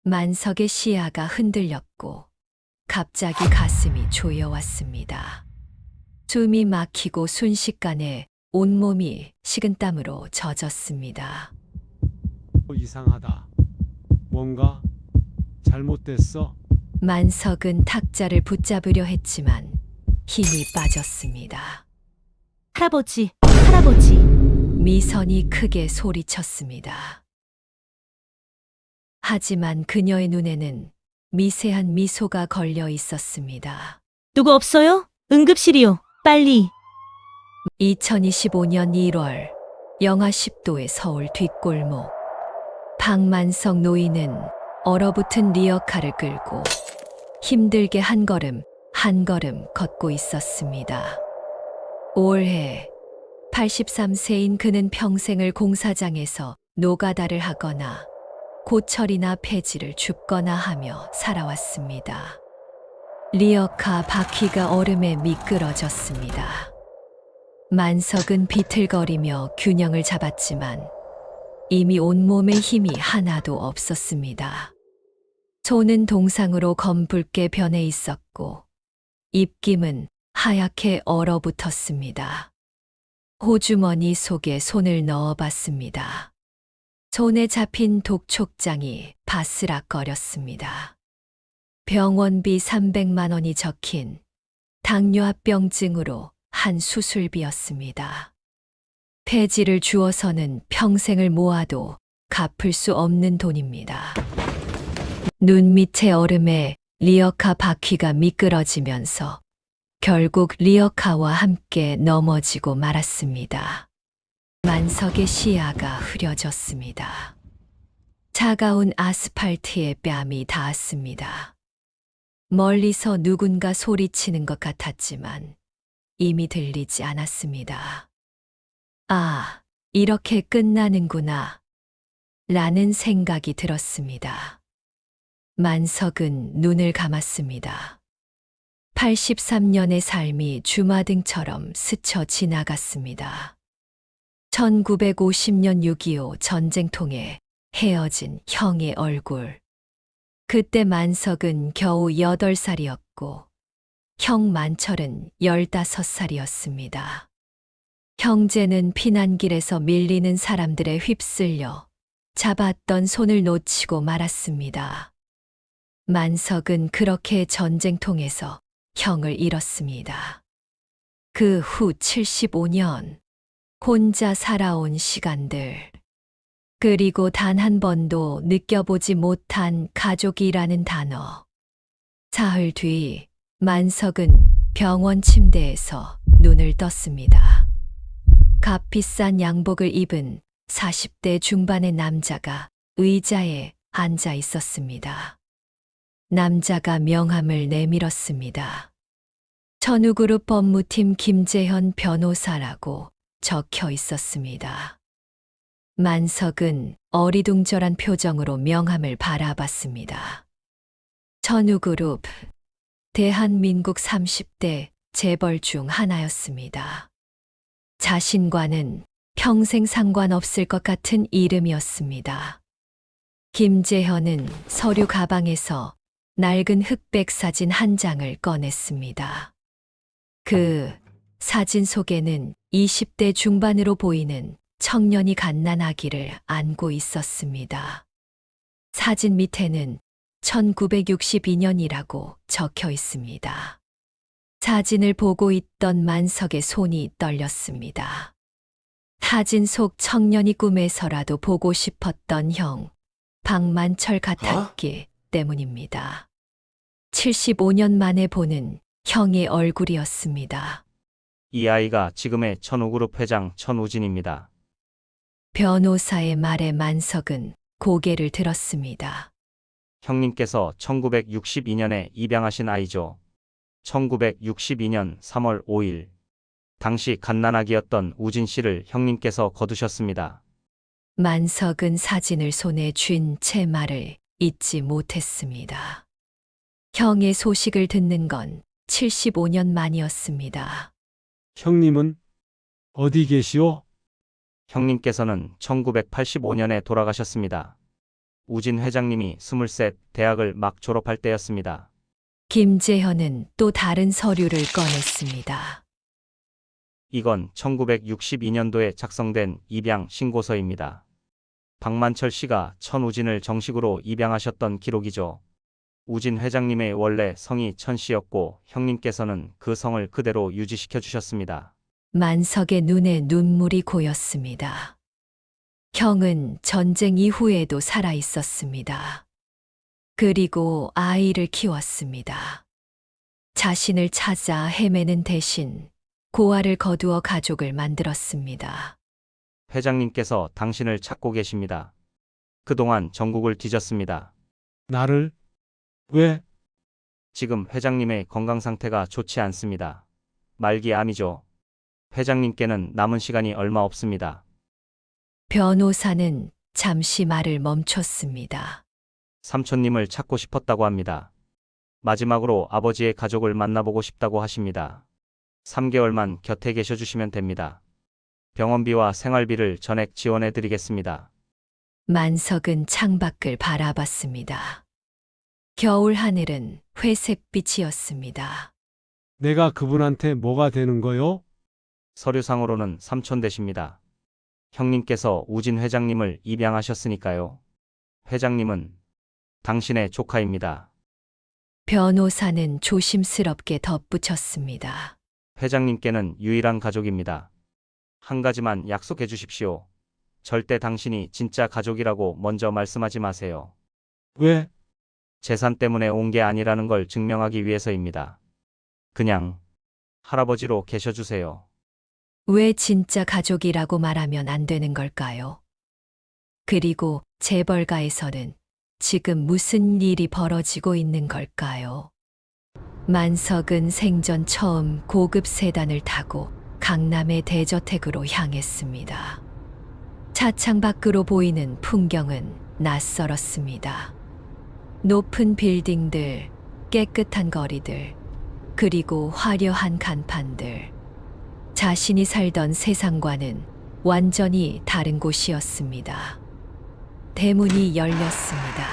만석의 시야가 흔들렸고 갑자기 가슴이 조여왔습니다. 숨이 막히고 순식간에 온몸이 식은땀으로 젖었습니다. 이상하다. 뭔가 잘못됐어? 만석은 탁자를 붙잡으려 했지만 힘이 빠졌습니다. 할아버지, 할아버지. 미선이 크게 소리쳤습니다. 하지만 그녀의 눈에는 미세한 미소가 걸려 있었습니다. 누구 없어요? 응급실이요. 빨리. 2025년 1월 영하 10도의 서울 뒷골목. 박만석 노인은 얼어붙은 리어카를 끌고 힘들게 한 걸음 한 걸음 걷고 있었습니다. 올해 83세인 그는 평생을 공사장에서 노가다를 하거나 고철이나 폐지를 줍거나 하며 살아왔습니다. 리어카 바퀴가 얼음에 미끄러졌습니다. 만석은 비틀거리며 균형을 잡았지만 이미 온몸에 힘이 하나도 없었습니다. 손은 동상으로 검붉게 변해 있었고 입김은 하얗게 얼어붙었습니다. 호주머니 속에 손을 넣어봤습니다. 손에 잡힌 독촉장이 바스락거렸습니다. 병원비 300만 원이 적힌 당뇨합병증으로 한 수술비였습니다. 폐지를 주어서는 평생을 모아도 갚을 수 없는 돈입니다. 눈 밑의 얼음에 리어카 바퀴가 미끄러지면서 결국 리어카와 함께 넘어지고 말았습니다. 만석의 시야가 흐려졌습니다. 차가운 아스팔트에 뺨이 닿았습니다. 멀리서 누군가 소리치는 것 같았지만 이미 들리지 않았습니다. 아, 이렇게 끝나는구나. 라는 생각이 들었습니다. 만석은 눈을 감았습니다. 83년의 삶이 주마등처럼 스쳐 지나갔습니다. 1950년 6.25 전쟁통에 헤어진 형의 얼굴. 그때 만석은 겨우 8살이었고 형 만철은 15살이었습니다. 형제는 피난길에서 밀리는 사람들에 휩쓸려 잡았던 손을 놓치고 말았습니다. 만석은 그렇게 전쟁통에서 형을 잃었습니다. 그 후 75년 혼자 살아온 시간들, 그리고 단 한 번도 느껴보지 못한 가족이라는 단어. 사흘 뒤 만석은 병원 침대에서 눈을 떴습니다. 값비싼 양복을 입은 40대 중반의 남자가 의자에 앉아 있었습니다. 남자가 명함을 내밀었습니다. 천우그룹 법무팀 김재현 변호사라고 적혀 있었습니다. 만석은 어리둥절한 표정으로 명함을 바라봤습니다. 천우그룹, 대한민국 30대 재벌 중 하나였습니다. 자신과는 평생 상관없을 것 같은 이름이었습니다. 김재현은 서류 가방에서 낡은 흑백 사진 한 장을 꺼냈습니다. 그 사진 속에는 20대 중반으로 보이는 청년이 갓난아기를 안고 있었습니다. 사진 밑에는 1962년이라고 적혀 있습니다. 사진을 보고 있던 만석의 손이 떨렸습니다. 사진 속 청년이 꿈에서라도 보고 싶었던 형, 박만철 같았기 때문입니다. 75년 만에 보는 형의 얼굴이었습니다. 이 아이가 지금의 천우그룹 회장 천우진입니다. 변호사의 말에 만석은 고개를 들었습니다. 형님께서 1962년에 입양하신 아이죠. 1962년 3월 5일. 당시 갓난아기였던 우진 씨를 형님께서 거두셨습니다. 만석은 사진을 손에 쥔 채 말을 잊지 못했습니다. 형의 소식을 듣는 건 75년 만이었습니다. 형님은 어디 계시오? 형님께서는 1985년에 돌아가셨습니다. 우진 회장님이 23 대학을 막 졸업할 때였습니다. 김재현은 또 다른 서류를 꺼냈습니다. 이건 1962년도에 작성된 입양 신고서입니다. 박만철 씨가 천우진을 정식으로 입양하셨던 기록이죠. 우진 회장님의 원래 성이 천 씨였고 형님께서는 그 성을 그대로 유지시켜 주셨습니다. 만석의 눈에 눈물이 고였습니다. 형은 전쟁 이후에도 살아 있었습니다. 그리고 아이를 키웠습니다. 자신을 찾아 헤매는 대신 고아를 거두어 가족을 만들었습니다. 회장님께서 당신을 찾고 계십니다. 그동안 전국을 뒤졌습니다. 나를 왜? 지금 회장님의 건강 상태가 좋지 않습니다. 말기 암이죠. 회장님께는 남은 시간이 얼마 없습니다. 변호사는 잠시 말을 멈췄습니다. 삼촌님을 찾고 싶었다고 합니다. 마지막으로 아버지의 가족을 만나보고 싶다고 하십니다. 3개월만 곁에 계셔 주시면 됩니다. 병원비와 생활비를 전액 지원해 드리겠습니다. 만석은 창밖을 바라봤습니다. 겨울 하늘은 회색빛이었습니다. 내가 그분한테 뭐가 되는 거요? 서류상으로는 삼촌 되십니다. 형님께서 우진 회장님을 입양하셨으니까요. 회장님은 당신의 조카입니다. 변호사는 조심스럽게 덧붙였습니다. 회장님께는 유일한 가족입니다. 한 가지만 약속해 주십시오. 절대 당신이 진짜 가족이라고 먼저 말씀하지 마세요. 왜? 재산 때문에 온 게 아니라는 걸 증명하기 위해서입니다. 그냥 할아버지로 계셔 주세요. 왜 진짜 가족이라고 말하면 안 되는 걸까요? 그리고 재벌가에서는 지금 무슨 일이 벌어지고 있는 걸까요? 만석은 생전 처음 고급 세단을 타고 강남의 대저택으로 향했습니다. 차창 밖으로 보이는 풍경은 낯설었습니다. 높은 빌딩들, 깨끗한 거리들, 그리고 화려한 간판들. 자신이 살던 세상과는 완전히 다른 곳이었습니다. 대문이 열렸습니다.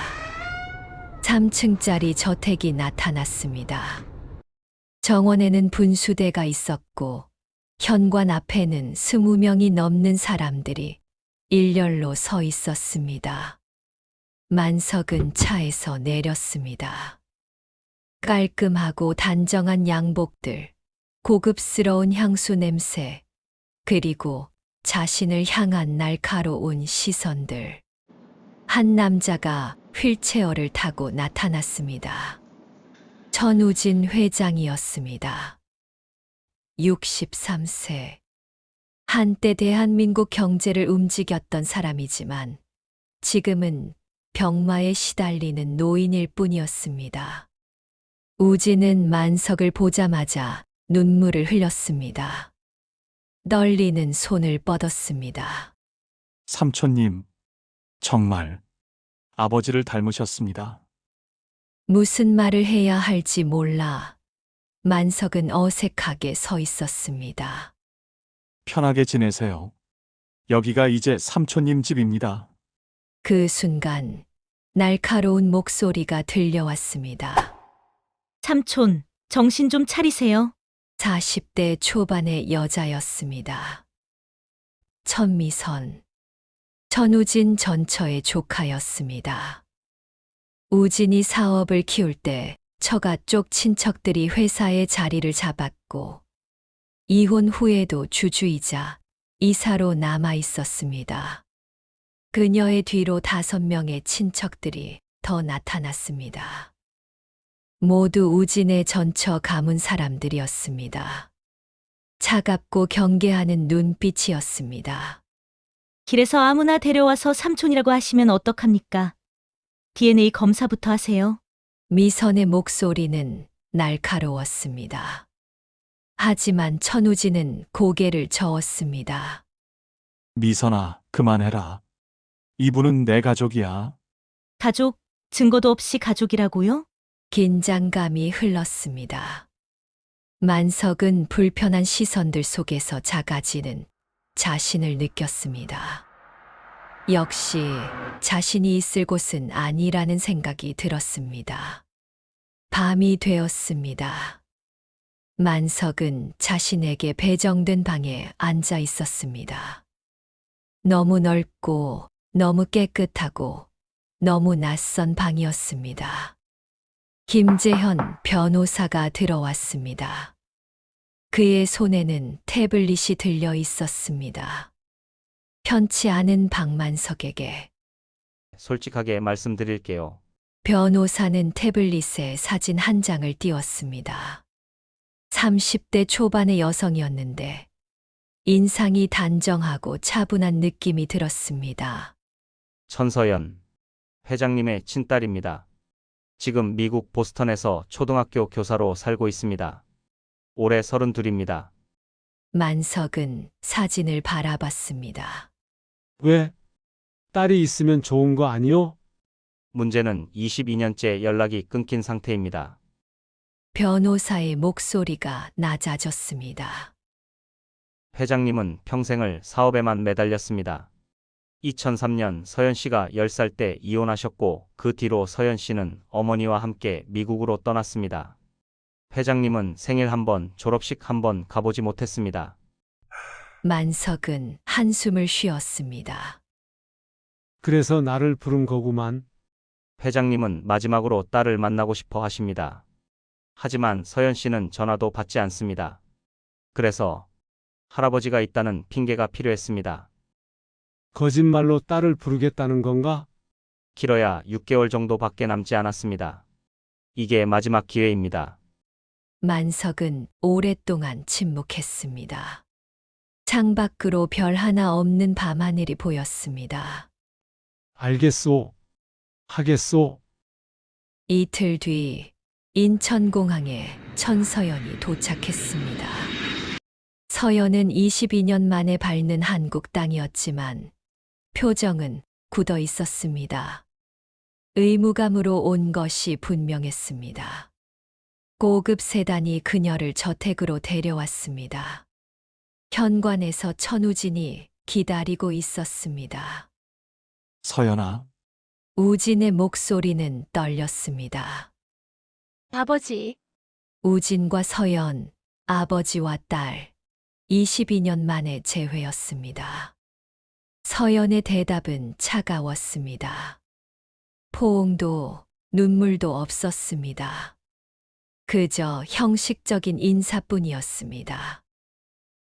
3층짜리 저택이 나타났습니다. 정원에는 분수대가 있었고 현관 앞에는 20명이 넘는 사람들이 일렬로 서 있었습니다. 만석은 차에서 내렸습니다. 깔끔하고 단정한 양복들, 고급스러운 향수 냄새, 그리고 자신을 향한 날카로운 시선들. 한 남자가 휠체어를 타고 나타났습니다. 천우진 회장이었습니다. 63세. 한때 대한민국 경제를 움직였던 사람이지만 지금은 병마에 시달리는 노인일 뿐이었습니다. 우진은 만석을 보자마자 눈물을 흘렸습니다. 떨리는 손을 뻗었습니다. 삼촌님, 정말 아버지를 닮으셨습니다. 무슨 말을 해야 할지 몰라 만석은 어색하게 서 있었습니다. 편하게 지내세요. 여기가 이제 삼촌님 집입니다. 그 순간 날카로운 목소리가 들려왔습니다. 삼촌, 정신 좀 차리세요. 40대 초반의 여자였습니다. 천미선, 천우진 전처의 조카였습니다. 우진이 사업을 키울 때 처가 쪽 친척들이 회사에 자리를 잡았고 이혼 후에도 주주이자 이사로 남아 있었습니다. 그녀의 뒤로 5명의 친척들이 더 나타났습니다. 모두 우진의 전처 가문 사람들이었습니다. 차갑고 경계하는 눈빛이었습니다. 길에서 아무나 데려와서 삼촌이라고 하시면 어떡합니까? DNA 검사부터 하세요. 미선의 목소리는 날카로웠습니다. 하지만 천우진은 고개를 저었습니다. 미선아, 그만해라. 이분은 내 가족이야. 가족, 증거도 없이 가족이라고요? 긴장감이 흘렀습니다. 만석은 불편한 시선들 속에서 작아지는 자신을 느꼈습니다. 역시 자신이 있을 곳은 아니라는 생각이 들었습니다. 밤이 되었습니다. 만석은 자신에게 배정된 방에 앉아 있었습니다. 너무 넓고 너무 깨끗하고 너무 낯선 방이었습니다. 김재현 변호사가 들어왔습니다. 그의 손에는 태블릿이 들려 있었습니다. 편치 않은 박만석에게 솔직하게 말씀드릴게요. 변호사는 태블릿에 사진 한 장을 띄웠습니다. 30대 초반의 여성이었는데 인상이 단정하고 차분한 느낌이 들었습니다. 천서연 회장님의 친딸입니다. 지금 미국 보스턴에서 초등학교 교사로 살고 있습니다. 올해 32입니다. 만석은 사진을 바라봤습니다. 왜? 딸이 있으면 좋은 거 아니요? 문제는 22년째 연락이 끊긴 상태입니다. 변호사의 목소리가 낮아졌습니다. 회장님은 평생을 사업에만 매달렸습니다. 2003년 서연 씨가 10살 때 이혼하셨고 그 뒤로 서연 씨는 어머니와 함께 미국으로 떠났습니다. 회장님은 생일 한 번, 졸업식 한 번 가보지 못했습니다. 만석은 한숨을 쉬었습니다. 그래서 나를 부른 거구만. 회장님은 마지막으로 딸을 만나고 싶어 하십니다. 하지만 서연 씨는 전화도 받지 않습니다. 그래서 할아버지가 있다는 핑계가 필요했습니다. 거짓말로 딸을 부르겠다는 건가? 길어야 6개월 정도밖에 남지 않았습니다. 이게 마지막 기회입니다. 만석은 오랫동안 침묵했습니다. 창밖으로 별 하나 없는 밤하늘이 보였습니다. 알겠소. 하겠소. 이틀 뒤 인천공항에 천서연이 도착했습니다. 서연은 22년 만에 밟는 한국 땅이었지만 표정은 굳어 있었습니다. 의무감으로 온 것이 분명했습니다. 고급 세단이 그녀를 저택으로 데려왔습니다. 현관에서 천우진이 기다리고 있었습니다. 서연아, 우진의 목소리는 떨렸습니다. 아버지, 우진과 서연, 아버지와 딸, 22년 만에 재회였습니다. 서연의 대답은 차가웠습니다. 포옹도 눈물도 없었습니다. 그저 형식적인 인사뿐이었습니다.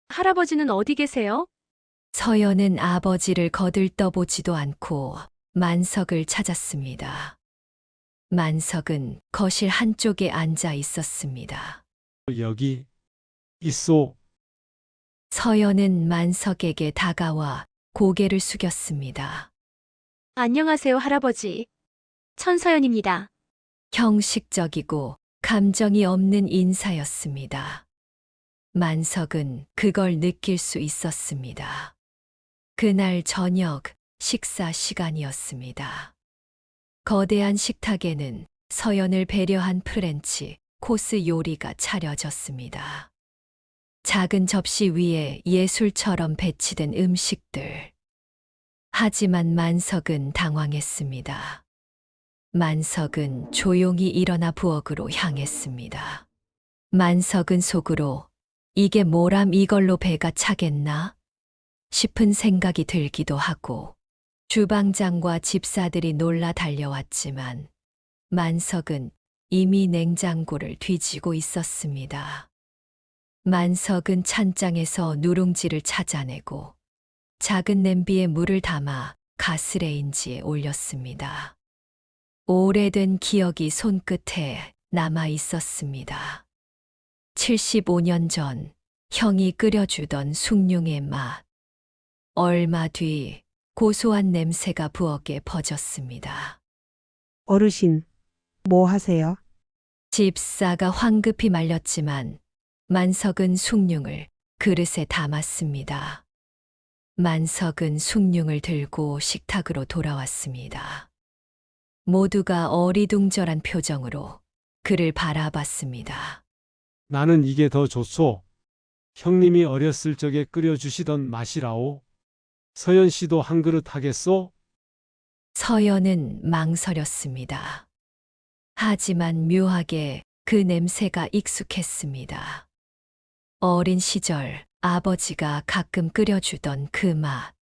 할아버지는 어디 계세요? 서연은 아버지를 거들떠보지도 않고 만석을 찾았습니다. 만석은 거실 한쪽에 앉아 있었습니다. 여기 있소. 서연은 만석에게 다가와 고개를 숙였습니다. 안녕하세요, 할아버지. 천서연입니다. 형식적이고 감정이 없는 인사였습니다. 만석은 그걸 느낄 수 있었습니다. 그날 저녁 식사 시간이었습니다. 거대한 식탁에는 서연을 배려한 프렌치 코스 요리가 차려졌습니다. 작은 접시 위에 예술처럼 배치된 음식들. 하지만 만석은 당황했습니다. 만석은 조용히 일어나 부엌으로 향했습니다. 만석은 속으로 이게 뭐람 이걸로 배가 차겠나? 싶은 생각이 들기도 하고 주방장과 집사들이 놀라 달려왔지만 만석은 이미 냉장고를 뒤지고 있었습니다. 만석은 찬장에서 누룽지를 찾아내고 작은 냄비에 물을 담아 가스레인지에 올렸습니다. 오래된 기억이 손끝에 남아 있었습니다. 75년 전 형이 끓여주던 숭늉의 맛. 얼마 뒤 고소한 냄새가 부엌에 퍼졌습니다. 어르신, 뭐 하세요? 집사가 황급히 말렸지만 만석은 숭늉을 그릇에 담았습니다. 만석은 숭늉을 들고 식탁으로 돌아왔습니다. 모두가 어리둥절한 표정으로 그를 바라봤습니다. 나는 이게 더 좋소. 형님이 어렸을 적에 끓여주시던 맛이라오. 서연 씨도 한 그릇 하겠소? 서연은 망설였습니다. 하지만 묘하게 그 냄새가 익숙했습니다. 어린 시절 아버지가 가끔 끓여주던 그 맛.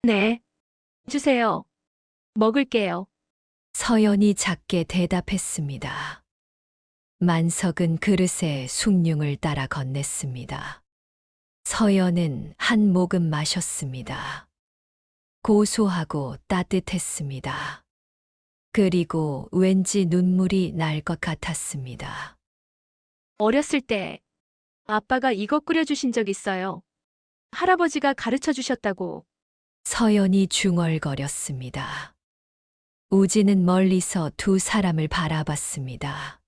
네. 주세요. 먹을게요. 서연이 작게 대답했습니다. 만석은 그릇에 숭늉을 따라 건넸습니다. 서연은 한 모금 마셨습니다. 고소하고 따뜻했습니다. 그리고 왠지 눈물이 날 것 같았습니다. 어렸을 때 아빠가 이거 끓여주신 적 있어요. 할아버지가 가르쳐 주셨다고. 서연이 중얼거렸습니다. 우진은 멀리서 두 사람을 바라봤습니다.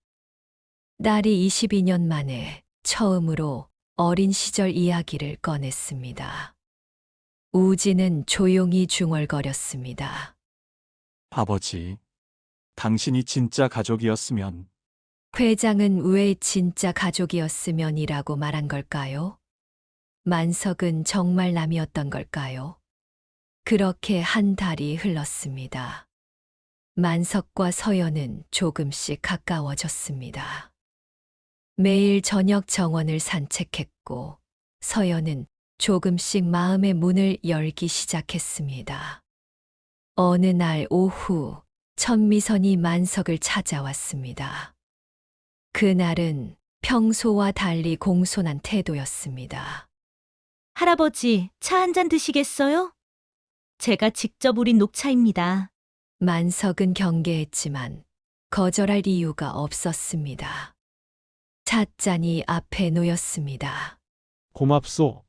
딸이 22년 만에 처음으로 어린 시절 이야기를 꺼냈습니다. 우진은 조용히 중얼거렸습니다. 아버지, 당신이 진짜 가족이었으면 회장은 왜 진짜 가족이었으면이라고 말한 걸까요? 만석은 정말 남이었던 걸까요? 그렇게 한 달이 흘렀습니다. 만석과 서연은 조금씩 가까워졌습니다. 매일 저녁 정원을 산책했고 서연은 조금씩 마음의 문을 열기 시작했습니다. 어느 날 오후 천미선이 만석을 찾아왔습니다. 그날은 평소와 달리 공손한 태도였습니다. 할아버지, 차 한 잔 드시겠어요? 제가 직접 우린 녹차입니다. 만석은 경계했지만 거절할 이유가 없었습니다. 찻잔이 앞에 놓였습니다. 고맙소.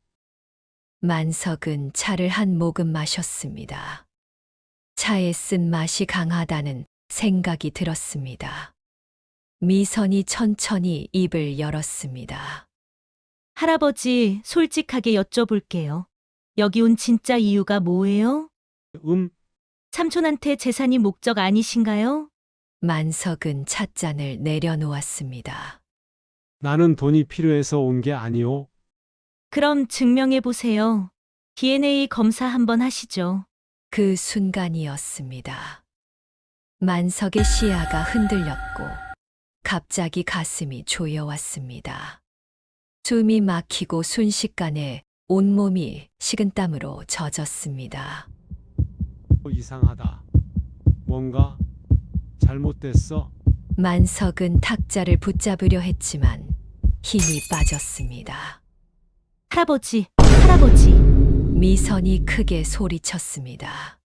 만석은 차를 한 모금 마셨습니다. 차의 쓴맛이 강하다는 생각이 들었습니다. 미선이 천천히 입을 열었습니다. 할아버지, 솔직하게 여쭤볼게요. 여기 온 진짜 이유가 뭐예요? 삼촌한테 재산이 목적 아니신가요? 만석은 찻잔을 내려놓았습니다. 나는 돈이 필요해서 온 게 아니오. 그럼 증명해 보세요. DNA 검사 한번 하시죠. 그 순간이었습니다. 만석의 시야가 흔들렸고 갑자기 가슴이 조여왔습니다. 숨이 막히고 순식간에 온몸이 식은땀으로 젖었습니다. 이상하다. 뭔가 잘못됐어? 만석은 탁자를 붙잡으려 했지만 힘이 빠졌습니다. 할아버지, 할아버지. 미선이 크게 소리쳤습니다.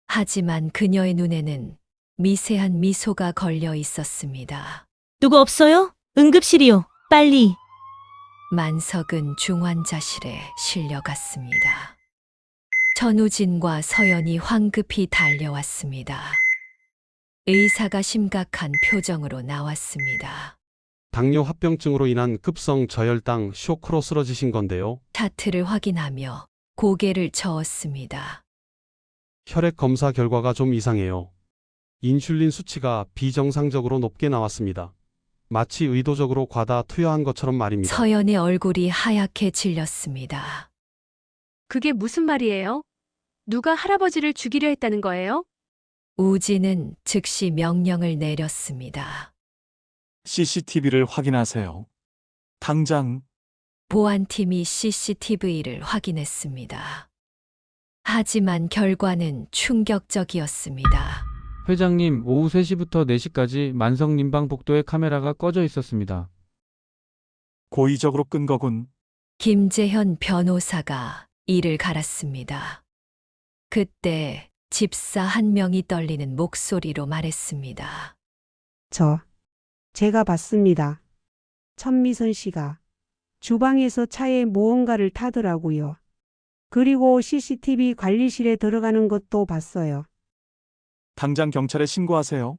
하지만 그녀의 눈에는 미세한 미소가 걸려 있었습니다. 누구 없어요? 응급실이요. 빨리. 만석은 중환자실에 실려갔습니다. 전우진과 서연이 황급히 달려왔습니다. 의사가 심각한 표정으로 나왔습니다. 당뇨 합병증으로 인한 급성 저혈당 쇼크로 쓰러지신 건데요. 차트를 확인하며 고개를 저었습니다. 혈액 검사 결과가 좀 이상해요. 인슐린 수치가 비정상적으로 높게 나왔습니다. 마치 의도적으로 과다 투여한 것처럼 말입니다. 서연의 얼굴이 하얗게 질렸습니다. 그게 무슨 말이에요? 누가 할아버지를 죽이려 했다는 거예요? 우진은 즉시 명령을 내렸습니다. CCTV를 확인하세요. 당장. 보안팀이 CCTV를 확인했습니다. 하지만 결과는 충격적이었습니다. 회장님, 오후 3시부터 4시까지 만성림 방 복도에 카메라가 꺼져 있었습니다. 고의적으로 끈 거군. 김재현 변호사가 이를 갈았습니다. 그때 집사 한 명이 떨리는 목소리로 말했습니다. 제가 봤습니다. 천미선 씨가 주방에서 차에 무언가를 타더라고요. 그리고 CCTV 관리실에 들어가는 것도 봤어요. 당장 경찰에 신고하세요.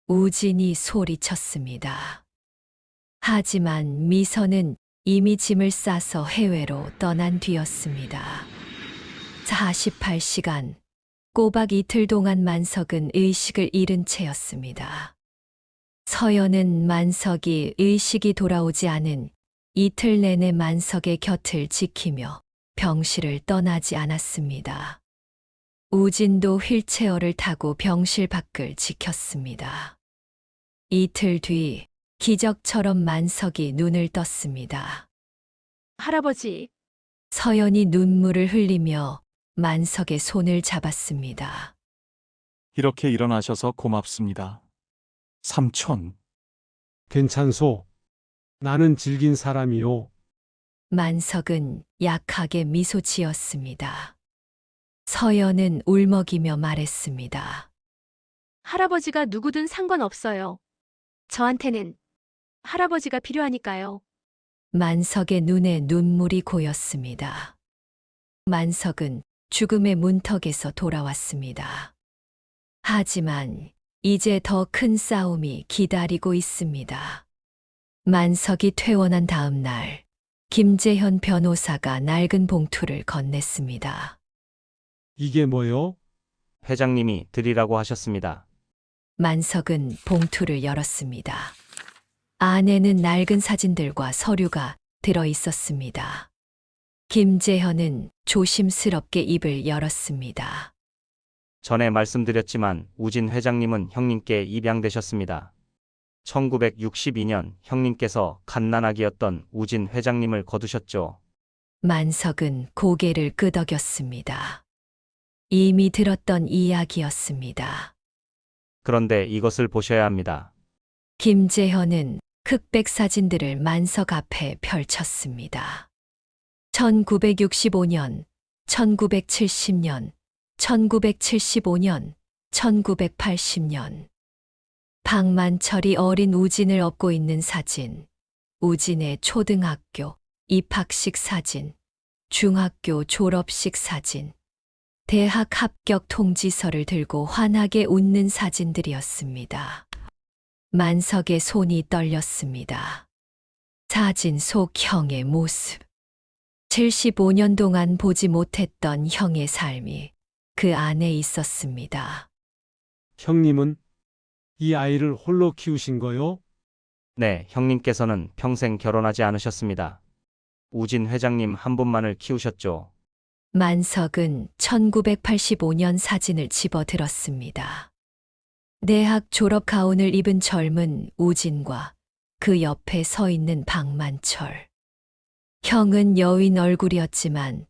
우진이 소리쳤습니다. 하지만 미선은 이미 짐을 싸서 해외로 떠난 뒤였습니다. 48시간, 꼬박 이틀 동안 만석은 의식을 잃은 채였습니다. 서연은 만석이 의식이 돌아오지 않은 이틀 내내 만석의 곁을 지키며 병실을 떠나지 않았습니다. 우진도 휠체어를 타고 병실 밖을 지켰습니다. 이틀 뒤 기적처럼 만석이 눈을 떴습니다. 할아버지, 서연이 눈물을 흘리며 만석의 손을 잡았습니다. 이렇게 일어나셔서 고맙습니다. 삼촌, 괜찮소. 나는 질긴 사람이요. 만석은 약하게 미소 지었습니다. 서연은 울먹이며 말했습니다. 할아버지가 누구든 상관없어요. 저한테는 할아버지가 필요하니까요. 만석의 눈에 눈물이 고였습니다. 만석은 죽음의 문턱에서 돌아왔습니다. 하지만 이제 더 큰 싸움이 기다리고 있습니다. 만석이 퇴원한 다음 날, 김재현 변호사가 낡은 봉투를 건넸습니다. 이게 뭐요? 회장님이 드리라고 하셨습니다. 만석은 봉투를 열었습니다. 안에는 낡은 사진들과 서류가 들어 있었습니다. 김재현은 조심스럽게 입을 열었습니다. 전에 말씀드렸지만 우진 회장님은 형님께 입양되셨습니다. 1962년 형님께서 갓난아기였던 우진 회장님을 거두셨죠. 만석은 고개를 끄덕였습니다. 이미 들었던 이야기였습니다. 그런데 이것을 보셔야 합니다. 김재현은 흑백 사진들을 만석 앞에 펼쳤습니다. 1965년, 1970년, 1975년, 1980년. 박만철이 어린 우진을 업고 있는 사진, 우진의 초등학교 입학식 사진, 중학교 졸업식 사진, 대학 합격 통지서를 들고 환하게 웃는 사진들이었습니다. 만석의 손이 떨렸습니다. 사진 속 형의 모습. 75년 동안 보지 못했던 형의 삶이 그 안에 있었습니다. 형님은 이 아이를 홀로 키우신 거요? 네, 형님께서는 평생 결혼하지 않으셨습니다. 우진 회장님 한 분만을 키우셨죠. 만석은 1985년 사진을 집어들었습니다. 대학 졸업 가운을 입은 젊은 우진과 그 옆에 서 있는 박만철. 형은 여인 얼굴이었지만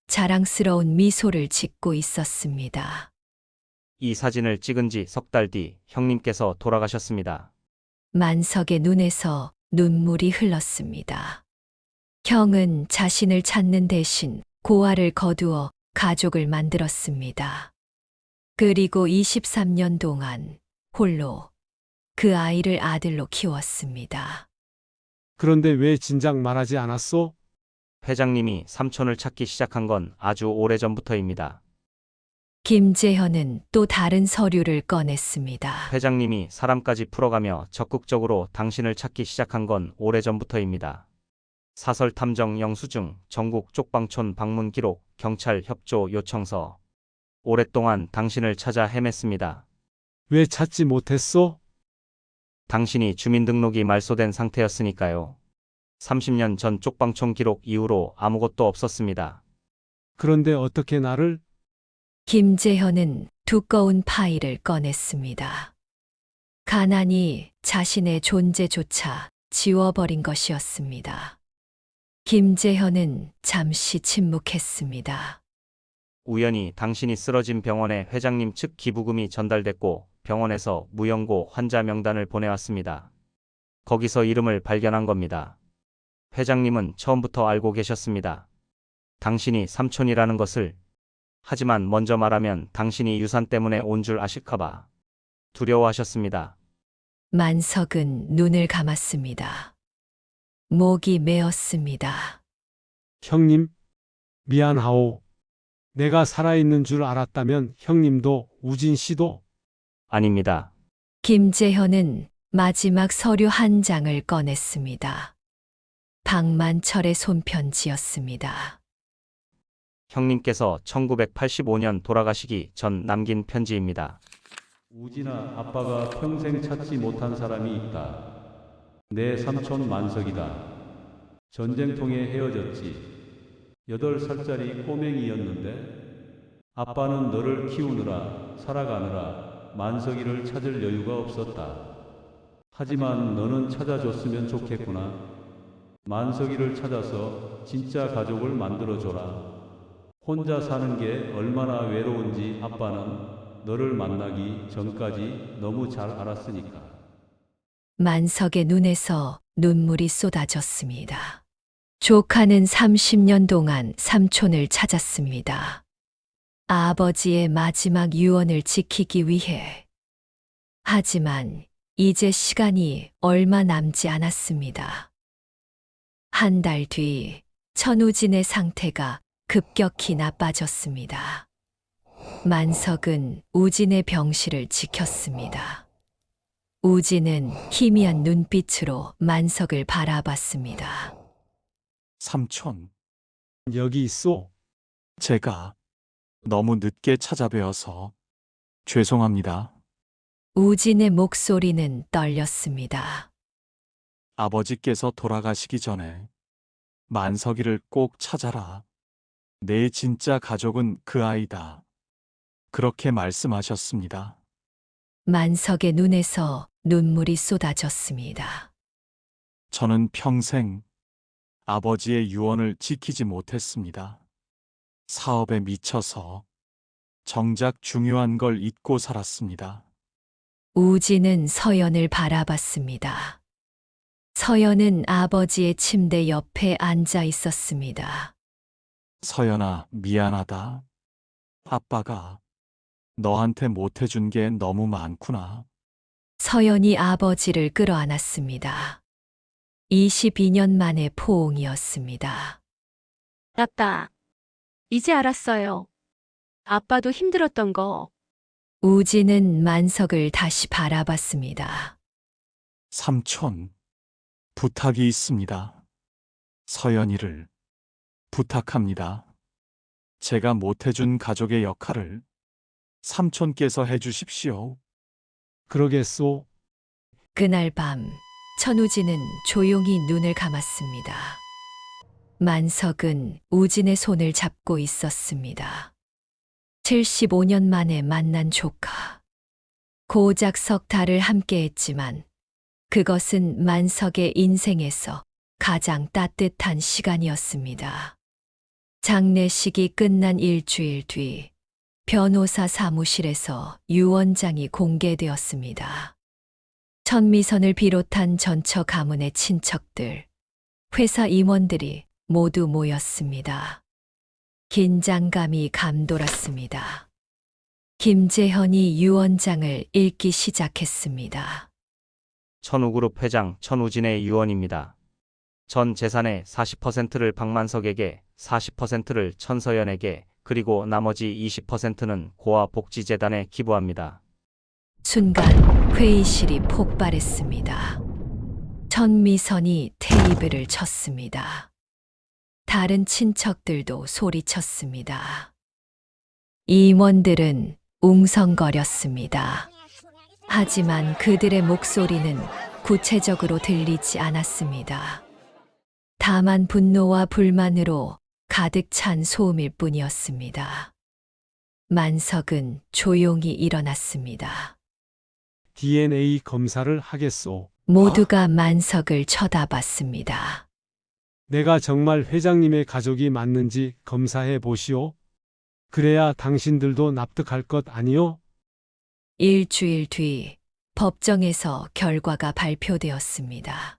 자랑스러운 미소를 짓고 있었습니다. 이 사진을 찍은 지 석 달 뒤 형님께서 돌아가셨습니다. 만석의 눈에서 눈물이 흘렀습니다. 형은 자신을 찾는 대신 고아를 거두어 가족을 만들었습니다. 그리고 23년 동안 홀로 그 아이를 아들로 키웠습니다. 그런데 왜 진작 말하지 않았소? 회장님이 삼촌을 찾기 시작한 건 아주 오래전부터입니다. 김재현은 또 다른 서류를 꺼냈습니다. 회장님이 사람까지 풀어가며 적극적으로 당신을 찾기 시작한 건 오래전부터입니다. 사설 탐정 영수증, 전국 쪽방촌 방문 기록, 경찰 협조 요청서. 오랫동안 당신을 찾아 헤맸습니다. 왜 찾지 못했소? 당신이 주민등록이 말소된 상태였으니까요. 30년 전 쪽방촌 기록 이후로 아무것도 없었습니다. 그런데 어떻게 나를? 김재현은 두꺼운 파일을 꺼냈습니다. 가난이 자신의 존재조차 지워버린 것이었습니다. 김재현은 잠시 침묵했습니다. 우연히 당신이 쓰러진 병원에 회장님 측 기부금이 전달됐고 병원에서 무연고 환자 명단을 보내왔습니다. 거기서 이름을 발견한 겁니다. 회장님은 처음부터 알고 계셨습니다. 당신이 삼촌이라는 것을. 하지만 먼저 말하면 당신이 유산 때문에 온 줄 아실까봐 두려워하셨습니다. 만석은 눈을 감았습니다. 목이 메었습니다. 형님, 미안하오. 내가 살아있는 줄 알았다면 형님도 우진 씨도 아닙니다. 김재현은 마지막 서류 한 장을 꺼냈습니다. 박만철의 손편지였습니다. 형님께서 1985년 돌아가시기 전 남긴 편지입니다. 우진아, 아빠가 평생 찾지 못한 사람이 있다. 내 삼촌 만석이다. 전쟁통에 헤어졌지. 8살짜리 꼬맹이였는데 아빠는 너를 키우느라 살아가느라 만석이를 찾을 여유가 없었다. 하지만 너는 찾아줬으면 좋겠구나. 만석이를 찾아서 진짜 가족을 만들어줘라. 혼자 사는 게 얼마나 외로운지 아빠는 너를 만나기 전까지 너무 잘 알았으니까. 만석의 눈에서 눈물이 쏟아졌습니다. 조카는 30년 동안 삼촌을 찾았습니다. 아버지의 마지막 유언을 지키기 위해. 하지만 이제 시간이 얼마 남지 않았습니다. 한 달 뒤 천우진의 상태가 급격히 나빠졌습니다. 만석은 우진의 병실을 지켰습니다. 우진은 희미한 눈빛으로 만석을 바라봤습니다. 삼촌, 여기 있소. 제가 너무 늦게 찾아뵈어서 죄송합니다. 우진의 목소리는 떨렸습니다. 아버지께서 돌아가시기 전에 만석이를 꼭 찾아라. 내 진짜 가족은 그 아이다. 그렇게 말씀하셨습니다. 만석의 눈에서 눈물이 쏟아졌습니다. 저는 평생 아버지의 유언을 지키지 못했습니다. 사업에 미쳐서 정작 중요한 걸 잊고 살았습니다. 우진은 서연을 바라봤습니다. 서연은 아버지의 침대 옆에 앉아 있었습니다. 서연아, 미안하다. 아빠가 너한테 못해준 게 너무 많구나. 서연이 아버지를 끌어안았습니다. 22년 만의 포옹이었습니다. 아빠. 이제 알았어요. 아빠도 힘들었던 거. 우진은 만석을 다시 바라봤습니다. 삼촌, 부탁이 있습니다. 서연이를 부탁합니다. 제가 못해준 가족의 역할을 삼촌께서 해주십시오. 그러겠소. 그날 밤 천우진은 조용히 눈을 감았습니다. 만석은 우진의 손을 잡고 있었습니다. 75년 만에 만난 조카. 고작 석 달을 함께했지만 그것은 만석의 인생에서 가장 따뜻한 시간이었습니다. 장례식이 끝난 일주일 뒤 변호사 사무실에서 유언장이 공개되었습니다. 천미선을 비롯한 전처 가문의 친척들, 회사 임원들이 모두 모였습니다. 긴장감이 감돌았습니다. 김재현이 유언장을 읽기 시작했습니다. 천우그룹 회장 천우진의 유언입니다. 전 재산의 40%를 박만석에게, 40%를 천서연에게, 그리고 나머지 20%는 고아 복지재단에 기부합니다. 순간 회의실이 폭발했습니다. 천미선이 테이블을 쳤습니다. 다른 친척들도 소리쳤습니다. 임원들은 웅성거렸습니다. 하지만 그들의 목소리는 구체적으로 들리지 않았습니다. 다만 분노와 불만으로 가득 찬 소음일 뿐이었습니다. 만석은 조용히 일어났습니다. DNA 검사를 하겠소. 모두가 만석을 쳐다봤습니다. 내가 정말 회장님의 가족이 맞는지 검사해 보시오. 그래야 당신들도 납득할 것 아니오? 일주일 뒤 법정에서 결과가 발표되었습니다.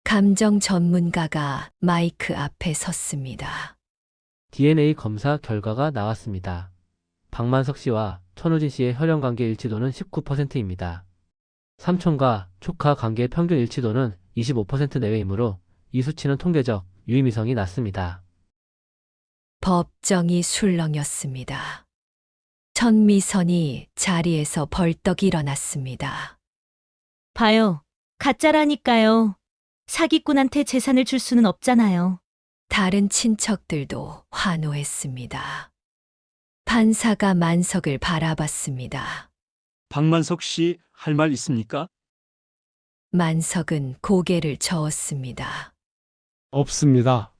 감정 전문가가 마이크 앞에 섰습니다. DNA 검사 결과가 나왔습니다. 박만석 씨와 천우진 씨의 혈연 관계 일치도는 19%입니다. 삼촌과 조카 관계 평균 일치도는 25% 내외이므로 이 수치는 통계적 유의미성이 낮습니다. 법정이 술렁였습니다. 천미선이 자리에서 벌떡 일어났습니다. 봐요. 가짜라니까요. 사기꾼한테 재산을 줄 수는 없잖아요. 다른 친척들도 환호했습니다. 판사가 만석을 바라봤습니다. 박만석 씨 할 말 있습니까? 만석은 고개를 저었습니다. 없습니다.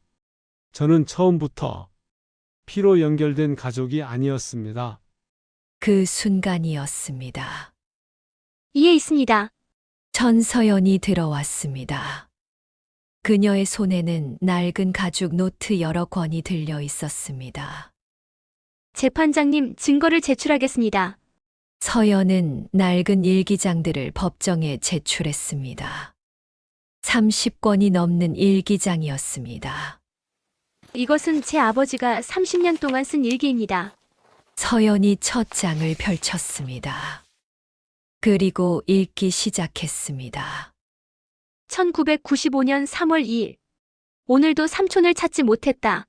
저는 처음부터 피로 연결된 가족이 아니었습니다. 그 순간이었습니다. 이해 있습니다. 전서연이 들어왔습니다. 그녀의 손에는 낡은 가죽 노트 여러 권이 들려 있었습니다. 재판장님, 증거를 제출하겠습니다. 서연은 낡은 일기장들을 법정에 제출했습니다. 30권이 넘는 일기장이었습니다. 이것은 제 아버지가 30년 동안 쓴 일기입니다. 서연이 첫 장을 펼쳤습니다. 그리고 읽기 시작했습니다. 1995년 3월 2일. 오늘도 삼촌을 찾지 못했다.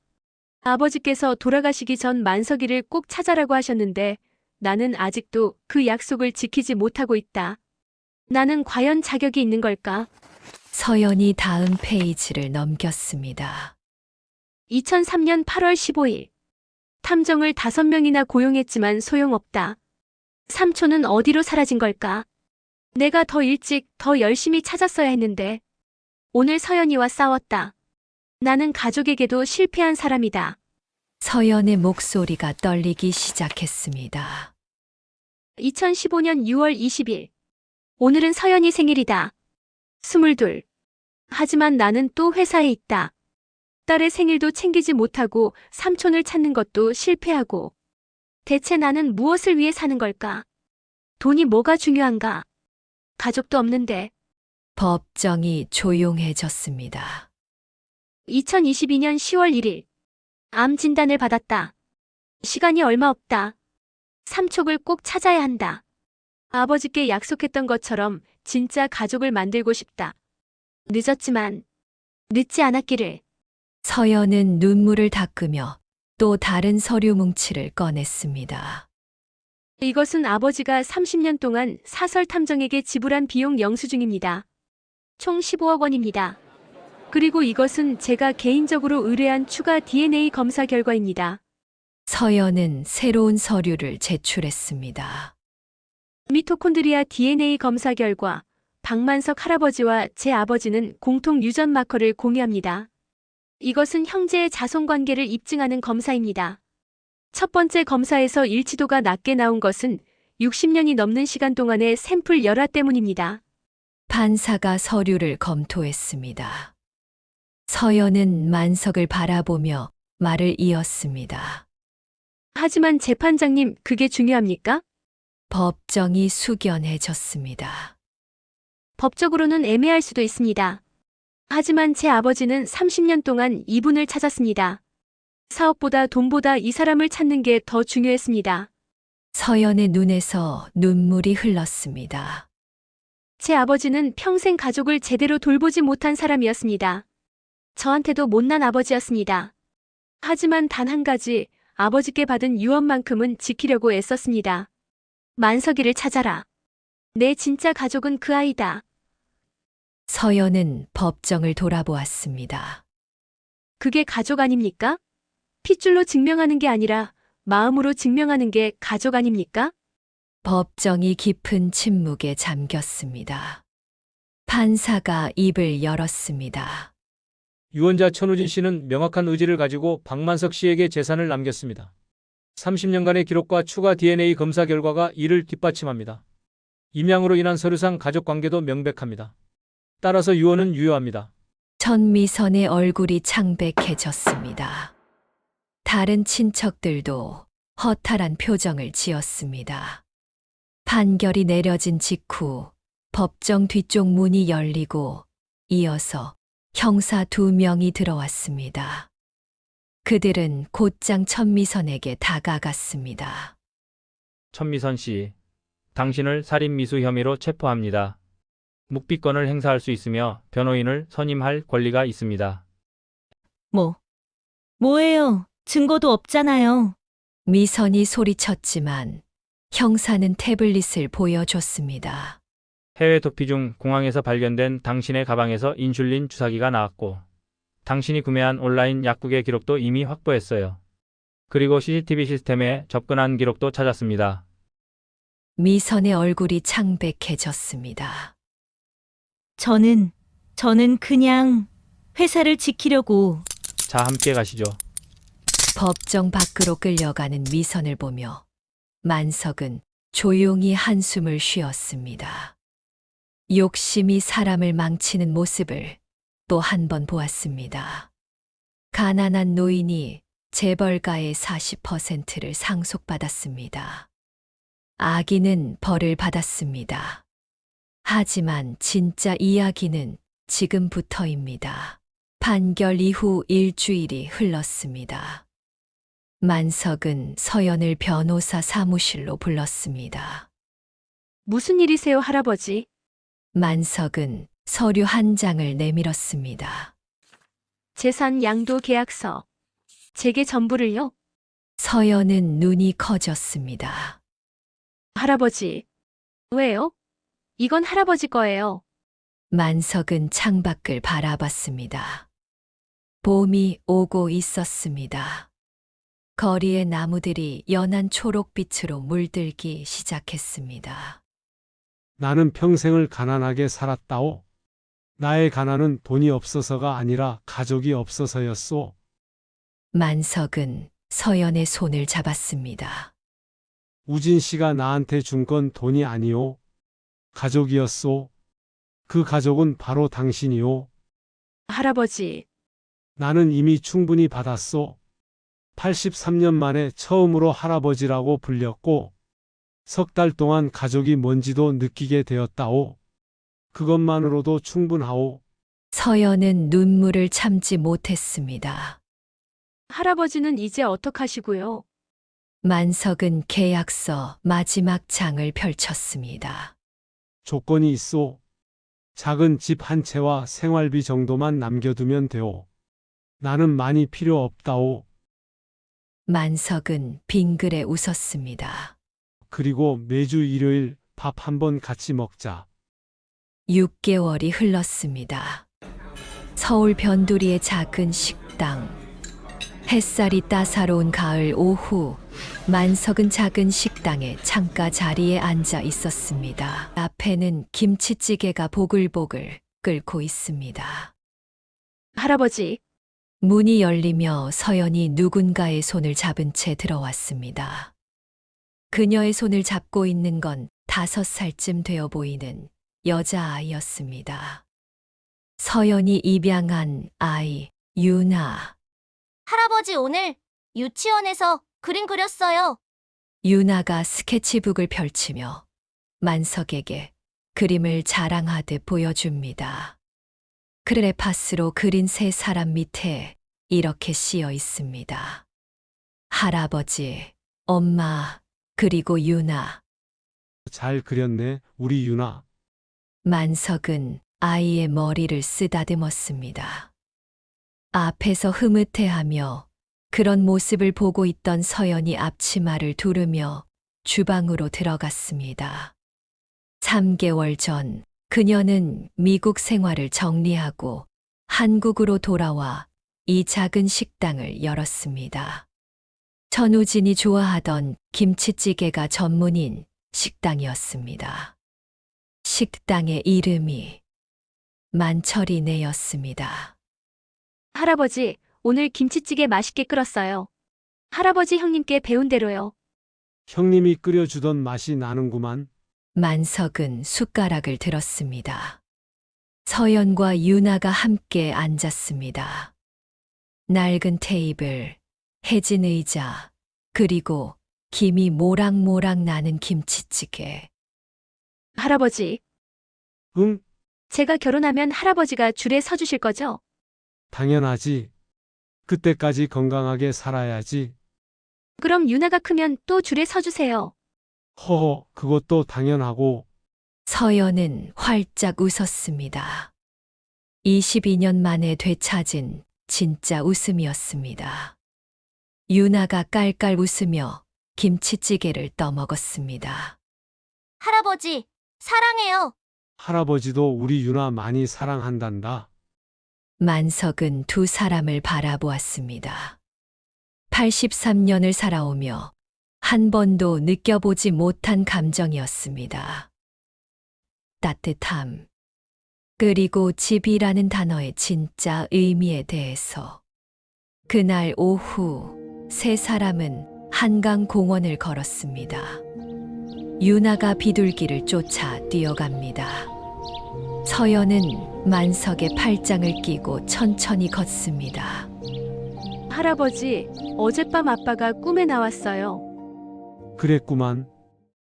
아버지께서 돌아가시기 전 만석이를 꼭 찾아라고 하셨는데 나는 아직도 그 약속을 지키지 못하고 있다. 나는 과연 자격이 있는 걸까? 서연이 다음 페이지를 넘겼습니다. 2003년 8월 15일. 탐정을 5명이나 고용했지만 소용없다. 삼촌은 어디로 사라진 걸까? 내가 더 일찍, 더 열심히 찾았어야 했는데. 오늘 서연이와 싸웠다. 나는 가족에게도 실패한 사람이다. 서연의 목소리가 떨리기 시작했습니다. 2015년 6월 20일. 오늘은 서연이 생일이다. 22. 하지만 나는 또 회사에 있다. 딸의 생일도 챙기지 못하고 삼촌을 찾는 것도 실패하고. 대체 나는 무엇을 위해 사는 걸까? 돈이 뭐가 중요한가? 가족도 없는데. 법정이 조용해졌습니다. 2022년 10월 1일. 암 진단을 받았다. 시간이 얼마 없다. 삼촌을 꼭 찾아야 한다. 아버지께 약속했던 것처럼 진짜 가족을 만들고 싶다. 늦었지만 늦지 않았기를. 서연은 눈물을 닦으며 또 다른 서류 뭉치를 꺼냈습니다. 이것은 아버지가 30년 동안 사설 탐정에게 지불한 비용 영수증입니다. 총 15억 원입니다. 그리고 이것은 제가 개인적으로 의뢰한 추가 DNA 검사 결과입니다. 서연은 새로운 서류를 제출했습니다. 미토콘드리아 DNA 검사 결과, 박만석 할아버지와 제 아버지는 공통 유전 마커를 공유합니다. 이것은 형제의 자손관계를 입증하는 검사입니다. 첫 번째 검사에서 일치도가 낮게 나온 것은 60년이 넘는 시간 동안의 샘플 열화 때문입니다. 판사가 서류를 검토했습니다. 서연은 만석을 바라보며 말을 이었습니다. 하지만 재판장님, 그게 중요합니까? 법정이 숙연해졌습니다. 법적으로는 애매할 수도 있습니다. 하지만 제 아버지는 30년 동안 이분을 찾았습니다. 사업보다 돈보다 이 사람을 찾는 게 더 중요했습니다. 서연의 눈에서 눈물이 흘렀습니다. 제 아버지는 평생 가족을 제대로 돌보지 못한 사람이었습니다. 저한테도 못난 아버지였습니다. 하지만 단 한 가지, 아버지께 받은 유언만큼은 지키려고 애썼습니다. 만석이를 찾아라. 내 진짜 가족은 그 아이다. 서연은 법정을 돌아보았습니다. 그게 가족 아닙니까? 핏줄로 증명하는 게 아니라 마음으로 증명하는 게 가족 아닙니까? 법정이 깊은 침묵에 잠겼습니다. 판사가 입을 열었습니다. 유언자 천우진 씨는 명확한 의지를 가지고 박만석 씨에게 재산을 남겼습니다. 30년간의 기록과 추가 DNA 검사 결과가 이를 뒷받침합니다. 임양으로 인한 서류상 가족관계도 명백합니다. 따라서 유언은 유효합니다. 전미선의 얼굴이 창백해졌습니다. 다른 친척들도 허탈한 표정을 지었습니다. 판결이 내려진 직후 법정 뒤쪽 문이 열리고 이어서 형사 2명이 들어왔습니다. 그들은 곧장 천미선에게 다가갔습니다. 천미선 씨, 당신을 살인미수 혐의로 체포합니다. 묵비권을 행사할 수 있으며 변호인을 선임할 권리가 있습니다. 뭐예요? 증거도 없잖아요. 미선이 소리쳤지만 형사는 태블릿을 보여줬습니다. 해외 도피 중 공항에서 발견된 당신의 가방에서 인슐린 주사기가 나왔고 당신이 구매한 온라인 약국의 기록도 이미 확보했어요. 그리고 CCTV 시스템에 접근한 기록도 찾았습니다. 미선의 얼굴이 창백해졌습니다. 저는 그냥 회사를 지키려고. 자, 함께 가시죠. 법정 밖으로 끌려가는 미선을 보며 만석은 조용히 한숨을 쉬었습니다. 욕심이 사람을 망치는 모습을 또 한 번 보았습니다. 가난한 노인이 재벌가의 40%를 상속받았습니다. 아기는 벌을 받았습니다. 하지만 진짜 이야기는 지금부터입니다. 판결 이후 일주일이 흘렀습니다. 만석은 서연을 변호사 사무실로 불렀습니다. 무슨 일이세요, 할아버지? 만석은 서류 한 장을 내밀었습니다. 재산 양도 계약서. 제게 전부를요? 서연은 눈이 커졌습니다. 할아버지. 왜요? 이건 할아버지 거예요. 만석은 창밖을 바라봤습니다. 봄이 오고 있었습니다. 거리의 나무들이 연한 초록빛으로 물들기 시작했습니다. 나는 평생을 가난하게 살았다오. 나의 가난은 돈이 없어서가 아니라 가족이 없어서였소. 만석은 서연의 손을 잡았습니다. 우진 씨가 나한테 준 건 돈이 아니오. 가족이었소. 그 가족은 바로 당신이오. 할아버지. 나는 이미 충분히 받았소. 83년 만에 처음으로 할아버지라고 불렸고, 석 달 동안 가족이 뭔지도 느끼게 되었다오. 그것만으로도 충분하오. 서연은 눈물을 참지 못했습니다. 할아버지는 이제 어떡하시고요? 만석은 계약서 마지막 장을 펼쳤습니다. 조건이 있소. 작은 집 한 채와 생활비 정도만 남겨두면 되오. 나는 많이 필요 없다오. 만석은 빙그레 웃었습니다. 그리고 매주 일요일 밥 한번 같이 먹자. 6개월이 흘렀습니다. 서울 변두리의 작은 식당. 햇살이 따사로운 가을 오후, 만석은 작은 식당의 창가 자리에 앉아 있었습니다. 앞에는 김치찌개가 보글보글 끓고 있습니다. 할아버지. 문이 열리며 서연이 누군가의 손을 잡은 채 들어왔습니다. 그녀의 손을 잡고 있는 건 5살쯤 되어 보이는 여자아이였습니다. 서연이 입양한 아이, 유나. 할아버지 오늘 유치원에서 그림 그렸어요. 유나가 스케치북을 펼치며 만석에게 그림을 자랑하듯 보여줍니다. 크레파스로 그린 세 사람 밑에 이렇게 씌어 있습니다. 할아버지, 엄마, 그리고 유나. 잘 그렸네, 우리 유나. 만석은 아이의 머리를 쓰다듬었습니다. 앞에서 흐뭇해하며 그런 모습을 보고 있던 서연이 앞치마를 두르며 주방으로 들어갔습니다. 3개월 전 그녀는 미국 생활을 정리하고 한국으로 돌아와 이 작은 식당을 열었습니다. 전우진이 좋아하던 김치찌개가 전문인 식당이었습니다. 식당의 이름이 만철이네였습니다. 할아버지, 오늘 김치찌개 맛있게 끓었어요. 할아버지 형님께 배운 대로요. 형님이 끓여주던 맛이 나는구만. 만석은 숟가락을 들었습니다. 서연과 유나가 함께 앉았습니다. 낡은 테이블, 해진 의자, 그리고 김이 모락모락 나는 김치찌개. 할아버지. 응? 제가 결혼하면 할아버지가 줄에 서주실 거죠? 당연하지. 그때까지 건강하게 살아야지. 그럼 유나가 크면 또 줄에 서주세요. 허허, 그것도 당연하고. 서연은 활짝 웃었습니다. 22년 만에 되찾은 진짜 웃음이었습니다. 유나가 깔깔 웃으며 김치찌개를 떠먹었습니다. 할아버지, 사랑해요. 할아버지도 우리 유나 많이 사랑한단다. 만석은 두 사람을 바라보았습니다. 83년을 살아오며 한 번도 느껴보지 못한 감정이었습니다. 따뜻함, 그리고 집이라는 단어의 진짜 의미에 대해서. 그날 오후 세 사람은 한강 공원을 걸었습니다. 유나가 비둘기를 쫓아 뛰어갑니다. 서연은 만석에 팔짱을 끼고 천천히 걷습니다. 할아버지, 어젯밤 아빠가 꿈에 나왔어요. 그랬구만.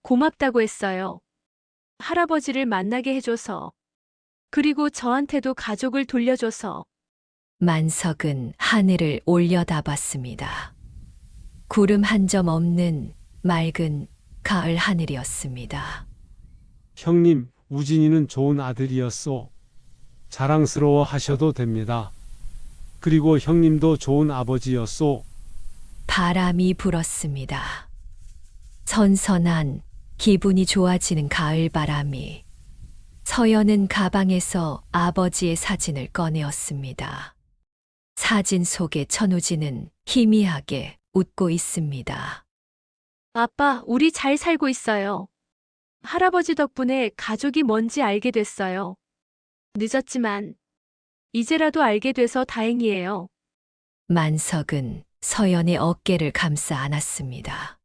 고맙다고 했어요. 할아버지를 만나게 해줘서. 그리고 저한테도 가족을 돌려줘서. 만석은 하늘을 올려다봤습니다. 구름 한 점 없는 맑은 가을 하늘이었습니다. 형님, 우진이는 좋은 아들이었소. 자랑스러워 하셔도 됩니다. 그리고 형님도 좋은 아버지였소. 바람이 불었습니다. 선선한 기분이 좋아지는 가을 바람이. 서연은 가방에서 아버지의 사진을 꺼내었습니다. 사진 속의 천우진은 희미하게 웃고 있습니다. 아빠, 우리 잘 살고 있어요. 할아버지 덕분에 가족이 뭔지 알게 됐어요. 늦었지만, 이제라도 알게 돼서 다행이에요. 만석은 서연의 어깨를 감싸 안았습니다.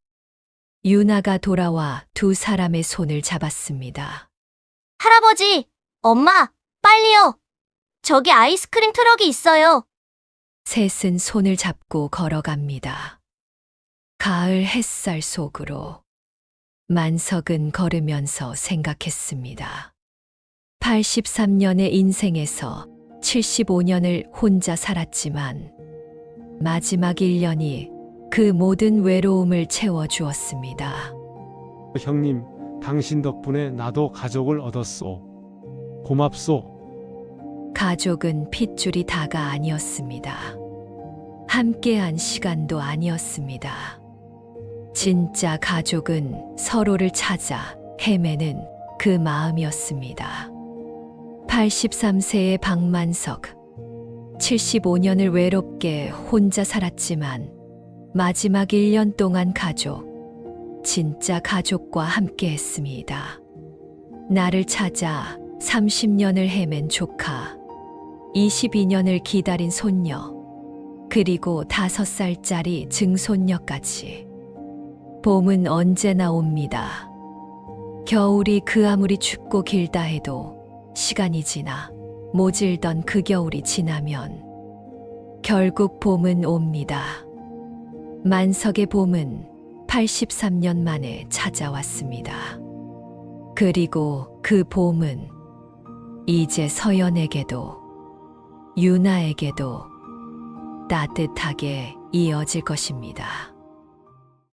유나가 돌아와 두 사람의 손을 잡았습니다. 할아버지, 엄마, 빨리요. 저기 아이스크림 트럭이 있어요. 셋은 손을 잡고 걸어갑니다. 가을 햇살 속으로 만석은 걸으면서 생각했습니다. 83년의 인생에서 75년을 혼자 살았지만 마지막 1년이 그 모든 외로움을 채워주었습니다. 형님, 당신 덕분에 나도 가족을 얻었소. 고맙소. 가족은 핏줄이 다가 아니었습니다. 함께한 시간도 아니었습니다. 진짜 가족은 서로를 찾아 헤매는 그 마음이었습니다. 83세의 박만석, 75년을 외롭게 혼자 살았지만 마지막 1년 동안 가족, 진짜 가족과 함께 했습니다. 나를 찾아 30년을 헤맨 조카, 22년을 기다린 손녀, 그리고 5살짜리 증손녀까지. 봄은 언제나 옵니다. 겨울이 그 아무리 춥고 길다 해도 시간이 지나 모질던 그 겨울이 지나면 결국 봄은 옵니다. 만석의 봄은 83년 만에 찾아왔습니다. 그리고 그 봄은 이제 서연에게도 유나에게도 따뜻하게 이어질 것입니다.